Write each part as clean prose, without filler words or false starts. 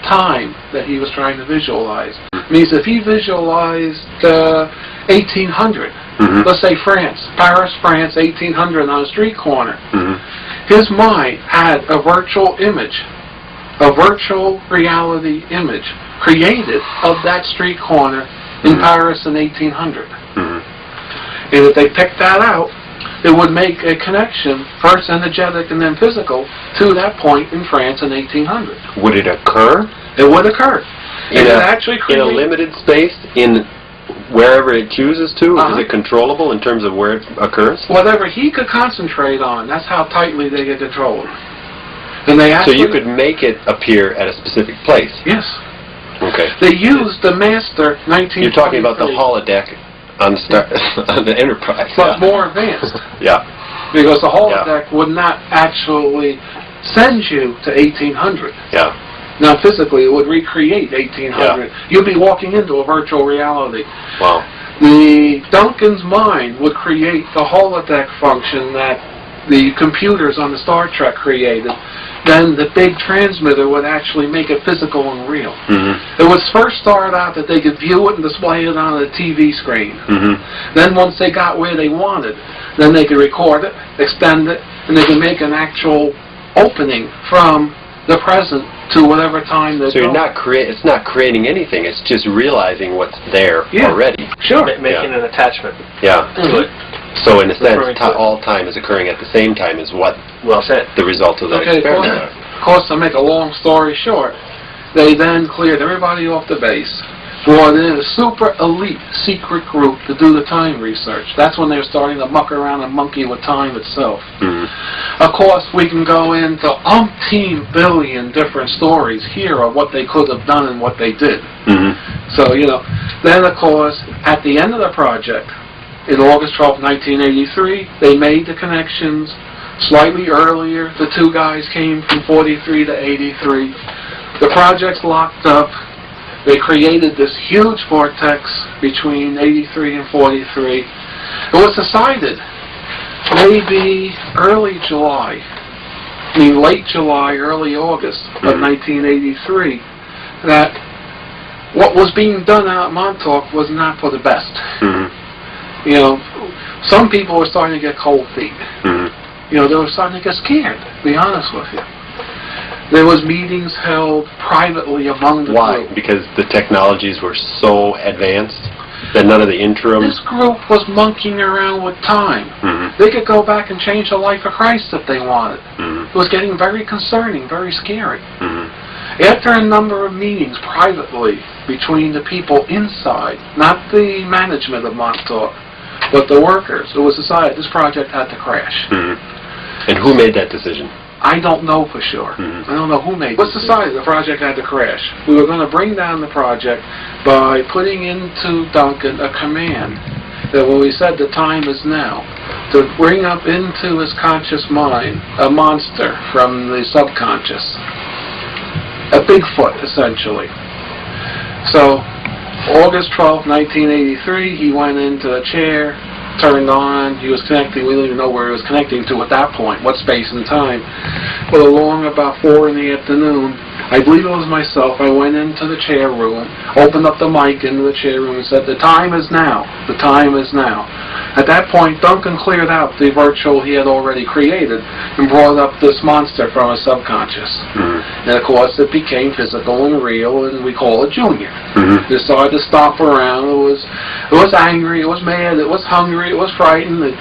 time that he was trying to visualize. Means if he visualized 1800, let's say France, Paris, France, 1800 on a street corner, his mind had a virtual image, a virtual reality image created of that street corner in Paris in 1800. And if they picked that out, it would make a connection, first energetic and then physical, to that point in France in 1800. Would it occur? It would occur. In a limited space, in wherever it chooses to? Is it controllable in terms of where it occurs? Whatever he could concentrate on, that's how tightly they could control it. And they so you could make it appear at a specific place? Yes. Okay. They used the master 1923. You're talking about the holodeck on the Enterprise. But more advanced. Yeah. Because the holodeck would not actually send you to 1800. Yeah. Now physically it would recreate 1800. Yeah. You'd be walking into a virtual reality. Wow. The Duncan's mind would create the holodeck function that the computers on the Star Trek created. Then the big transmitter would actually make it physical and real. It was first started out that they could view it and display it on a TV screen. Then once they got where they wanted, then they could record it, extend it, and they could make an actual opening from the present to whatever time they're So you're not it's not creating anything, it's just realizing what's there already. Sure. Making an attachment to it. So in a sense, all time is occurring at the same time as what the result of that experiment are. Of course, to make a long story short, they then cleared everybody off the base, brought in a super elite secret group to do the time research. That's when they were starting to muck around and monkey with time itself. Of course, we can go into umpteen billion different stories here of what they could have done and what they did. So, you know, then of course, at the end of the project, in August 12, 1983, they made the connections. Slightly earlier, the two guys came from 43 to 83. The project's locked up. They created this huge vortex between 83 and 43. It was decided maybe early July, I mean late July, early August of 1983, that what was being done out at Montauk was not for the best. You know, some people were starting to get cold feet. You know, they were starting to get scared, to be honest with you. There was meetings held privately among the group. Because the technologies were so advanced that none of the interims... This group was monkeying around with time. They could go back and change the life of Christ if they wanted. It was getting very concerning, very scary. After a number of meetings privately between the people inside, not the management of Montauk, but the workers, it was decided this project had to crash. And who made that decision? I don't know for sure. I don't know who made it. What's decided the project had to crash? We were going to bring down the project by putting into Duncan a command that when we said the time is now, to bring up into his conscious mind a monster from the subconscious. A Bigfoot, essentially. So, August 12, 1983, he went into the chair, turned on, he was connecting, we didn't even know where he was connecting to at that point, what space and time. But along about 4 in the afternoon, I believe it was myself, I went into the chair room, opened up the mic into the chair room and said, the time is now, the time is now. At that point, Duncan cleared out the virtual he had already created and brought up this monster from his subconscious. And of course, it became physical and real, and we call it Junior. It started to stomp around. It was angry, it was mad, it was hungry, it was frightened. It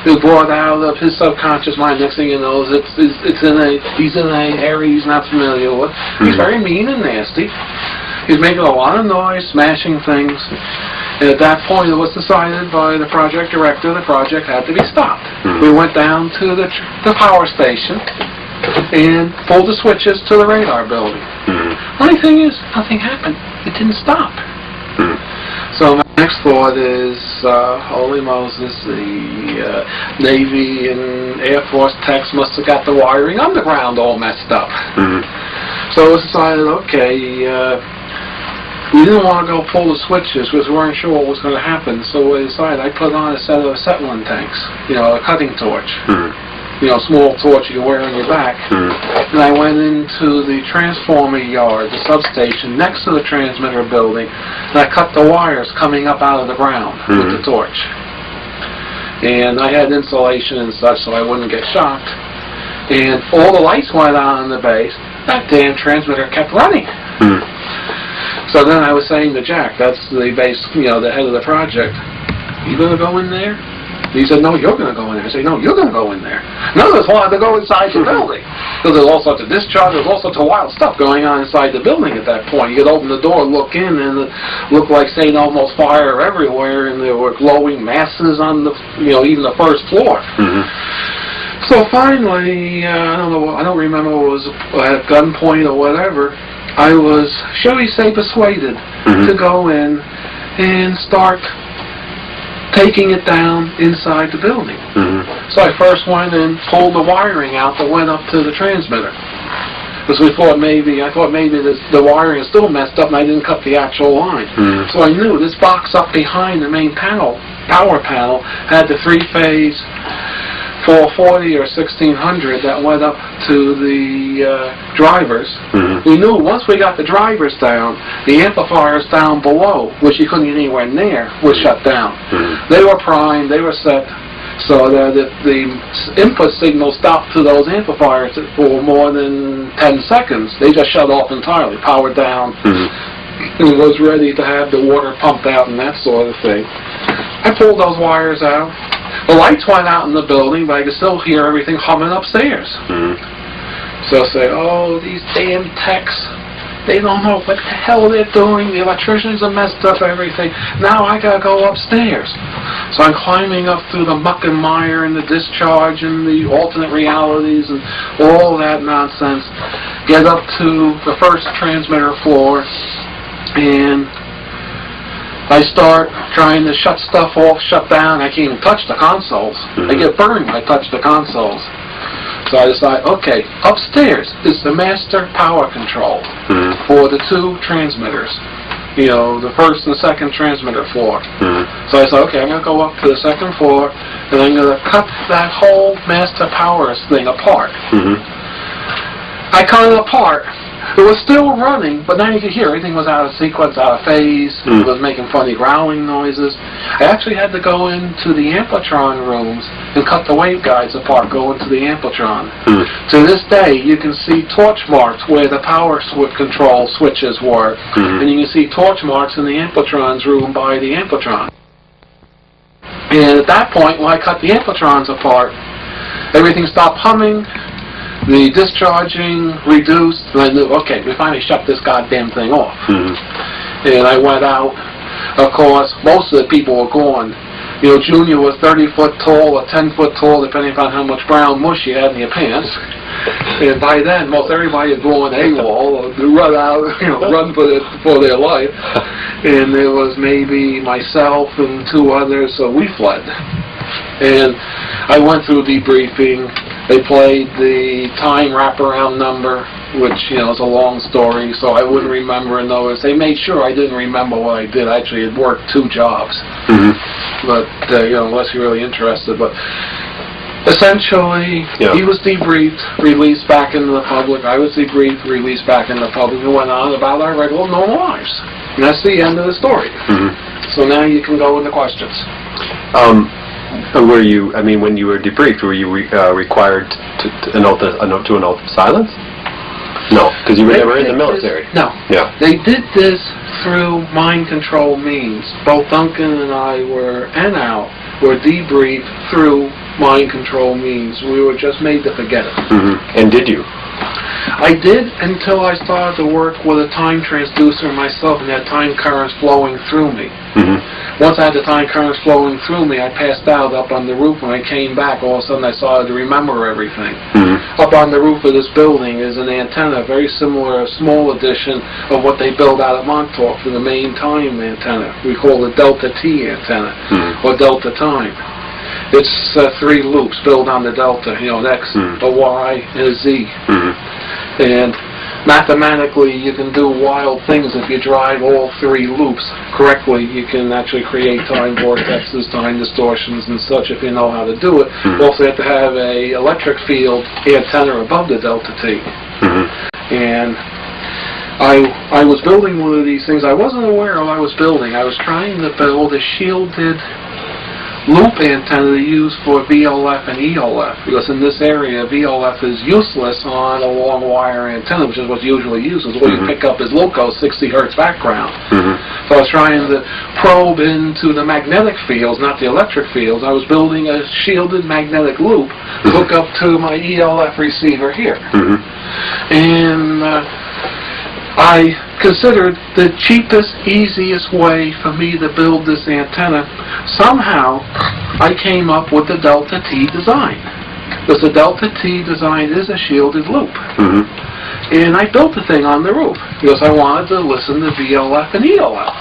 was brought out of his subconscious mind. Next thing you know, he's in an area he's not familiar with. He's very mean and nasty. He's making a lot of noise, smashing things. And at that point, it was decided by the project director the project had to be stopped. We went down to the power station and pulled the switches to the radar building. Funny thing is, nothing happened. It didn't stop. So my next thought is, holy Moses, the Navy and Air Force techs must have got the wiring underground all messed up. So it was decided, okay, we didn't want to go pull the switches because we weren't sure what was going to happen. So we decided I put on a set of acetylene tanks, a cutting torch. small torch you wear on your back. And I went into the transformer yard, the substation, next to the transmitter building, and I cut the wires coming up out of the ground with the torch. And I had insulation and such so I wouldn't get shocked. And all the lights went on in the base. That damn transmitter kept running. So then I was saying to Jack, that's the base, the head of the project, you going to go in there? He said, no, you're going to go in there. I said, no, you're going to go in there. None of us wanted to go inside the building. Because there's all sorts of discharge, there's all sorts of wild stuff going on inside the building at that point. You could open the door, look in, and it looked like St. Elmo's fire everywhere, and there were glowing masses on the, even the first floor. So finally, I don't remember what it was at gunpoint or whatever, I was, shall we say, persuaded to go in and start taking it down inside the building. So I first went and pulled the wiring out that went up to the transmitter. Because I thought maybe the wiring is still messed up and I didn't cut the actual line. So I knew this box up behind the main power panel, had the three-phase 440 or 1600 that went up to the drivers. We knew once we got the drivers down, the amplifiers down below, which you couldn't get anywhere near, was shut down. They were primed, they were set, so that if the input signal stopped to those amplifiers for more than 10 seconds, they just shut off entirely, powered down, and was ready to have the water pumped out and that sort of thing. I pulled those wires out. The lights went out in the building, but I could still hear everything humming upstairs. So I say, oh, these damn techs, they don't know what the hell they're doing. The electricians have messed up everything. Now I gotta go upstairs. So I'm climbing up through the muck and mire and the discharge and the alternate realities and all that nonsense. Get up to the first transmitter floor, and I start trying to shut stuff off, shut down. I can't even touch the consoles. I get burned when I touch the consoles. So I decide, okay, upstairs is the master power control for the two transmitters. The first and second transmitter floor. So I said, okay, I'm going to go up to the second floor, and I'm going to cut that whole master power thing apart. I cut it apart. It was still running, but now you could hear everything was out of sequence, out of phase. It was making funny growling noises. I actually had to go into the amplitron rooms and cut the waveguides apart, go into the amplitron. To this day, you can see torch marks where the power control switches were, and you can see torch marks in the amplitron's room by the amplitron. And at that point, when I cut the amplitrons apart, everything stopped humming. The discharging reduced, and I knew, okay, we finally shut this goddamn thing off. And I went out. Of course, most of the people were gone. Junior was 30 foot tall or 10 foot tall, depending upon how much brown mush you had in your pants. And by then, most everybody had gone AWOL, run out, run for their life. And there was maybe myself and two others, so we fled. And I went through debriefing. They played the time wraparound number, which, is a long story, so I wouldn't remember and notice. They made sure I didn't remember what I did. I actually had worked 2 jobs. But, unless you're really interested. But essentially, he was debriefed, released back into the public. I was debriefed, released back into the public, and went on about our regular normal lives. And that's the end of the story. So now you can go into questions. Were you, when you were debriefed, were you required to an oath of silence? No, because you were never in the military. No. Yeah. They did this through mind control means. Both Duncan and I were debriefed through mind control means. We were just made to forget it. And did you? I did until I started to work with a time transducer myself and had time currents flowing through me. Once I had the time currents flowing through me, I passed out up on the roof. When I came back, all of a sudden I started to remember everything. Up on the roof of this building is an antenna, very similar, a small edition of what they build out at Montauk for the main time antenna. We call it Delta T antenna, or Delta Time. It's 3 loops built on the delta, an X, a Y, and a Z. And mathematically you can do wild things if you drive all 3 loops correctly. You can actually create time vortexes, time distortions and such if you know how to do it. You also have to have a electric field antenna above the delta T. And I was building one of these things. I wasn't aware of what I was building. I was trying to build a shielded loop antenna to use for VLF and ELF, because in this area VLF is useless on a long wire antenna, which is what's usually used. What you pick up is loco 60 hertz background. So I was trying to probe into the magnetic fields, not the electric fields. I was building a shielded magnetic loop to hook up to my ELF receiver here. And I considered the cheapest, easiest way for me to build this antenna. Somehow, I came up with the delta T design. Because the delta T design is a shielded loop. And I built the thing on the roof because I wanted to listen to VLF and ELF.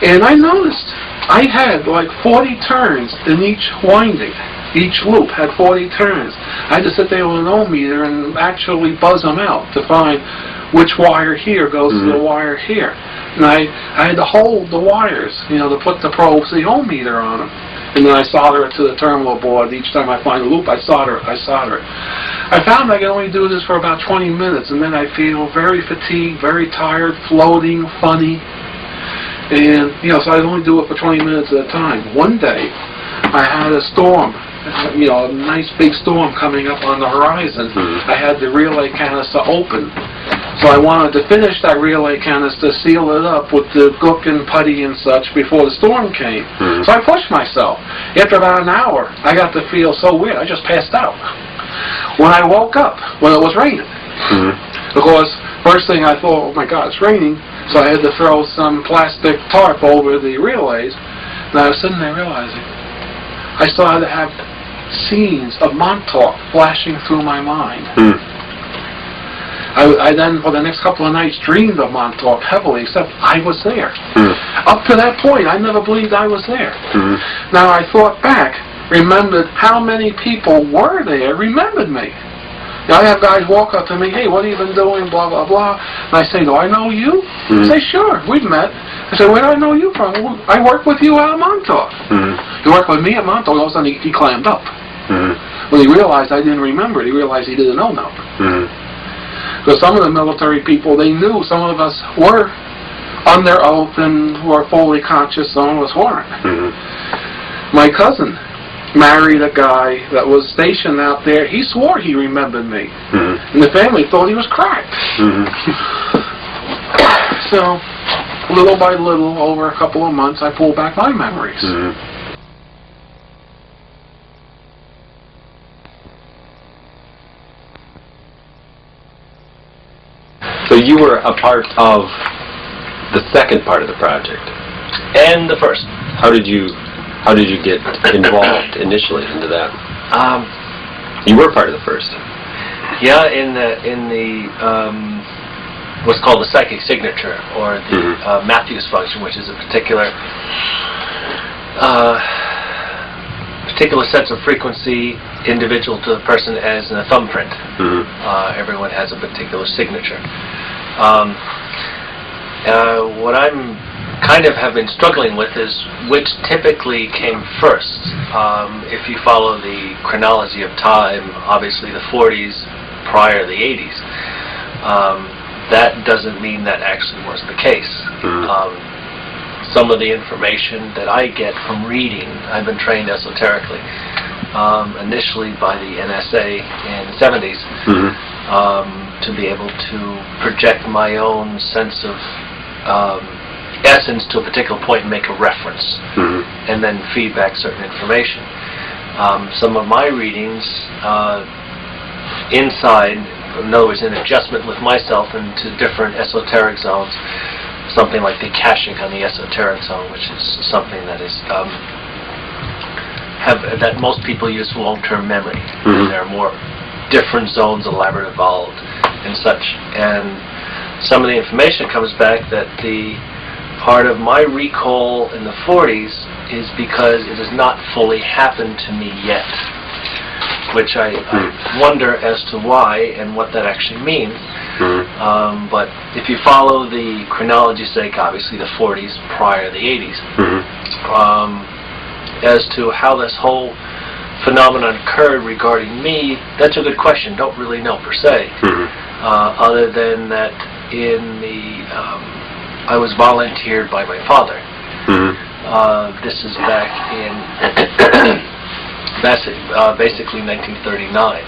And I noticed I had like 40 turns in each winding. Each loop had 40 turns. I had to sit there with an ohm meter and actually buzz them out to find which wire here goes to the wire here. And I had to hold the wires, you know, to put the probes, the ohm meter on them. And then I solder it to the terminal board. Each time I find a loop, I solder it. I found I can only do this for about 20 minutes, and then I feel very fatigued, very tired, floating, funny. And, you know, so I only do it for 20 minutes at a time. One day, I had a storm. You know, a nice big storm coming up on the horizon. I had the relay canister open. So I wanted to finish that relay canister, seal it up with the gook and putty and such before the storm came. So I pushed myself. After about an hour, I got to feel so weird, I just passed out. When I woke up, when it was raining, of course, first thing I thought, oh my God, it's raining. So I had to throw some plastic tarp over the relays. And I was sitting there realizing, I started to have scenes of Montauk flashing through my mind. I then, for the next couple of nights, dreamed of Montauk heavily, except I was there. Up to that point, I never believed I was there. Now, I thought back, remembered how many people were there, remembered me. Now, I have guys walk up to me, hey, what have you been doing, blah, blah, blah. And I say, do I know you? They say, sure, we've met. I said, where do I know you from? Well, I work with you out of Montauk. He worked with me at Montauk, all of a sudden he clammed up. When he realized I didn't remember it, he realized he didn't know now. Because some of the military people, they knew some of us were under oath and were fully conscious, some of us weren't. My cousin married a guy that was stationed out there. He swore he remembered me. And the family thought he was cracked. So, little by little, over a couple of months, I pulled back my memories. So you were a part of the second part of the project, and the first. How did you get involved initially into that? You were part of the first. Yeah, in the what's called the psychic signature, or the Matthews function, which is a particular sense of frequency individual to the person as in a thumbprint. Everyone has a particular signature. What I'm kind of have been struggling with is which typically came first. If you follow the chronology of time, obviously the 40s prior to the 80s. That doesn't mean that actually was the case. Some of the information that I get from reading, I've been trained esoterically, initially by the NSA in the 70s, to be able to project my own sense of essence to a particular point and make a reference, and then feedback certain information. Some of my readings inside, in other words, in adjustment with myself into different esoteric zones, something like the Akashic on the esoteric zone, which is something that is that most people use for long-term memory. There are more different zones, elaborate, evolved, and such. And some of the information comes back that the part of my recall in the 40s is because it has not fully happened to me yet, which I wonder as to why and what that actually means. But if you follow the chronology sake, obviously the 40s prior to the 80s, as to how this whole phenomenon occurred regarding me, that's a good question. Don't really know per se, other than that I was volunteered by my father. This is back in basically 1939.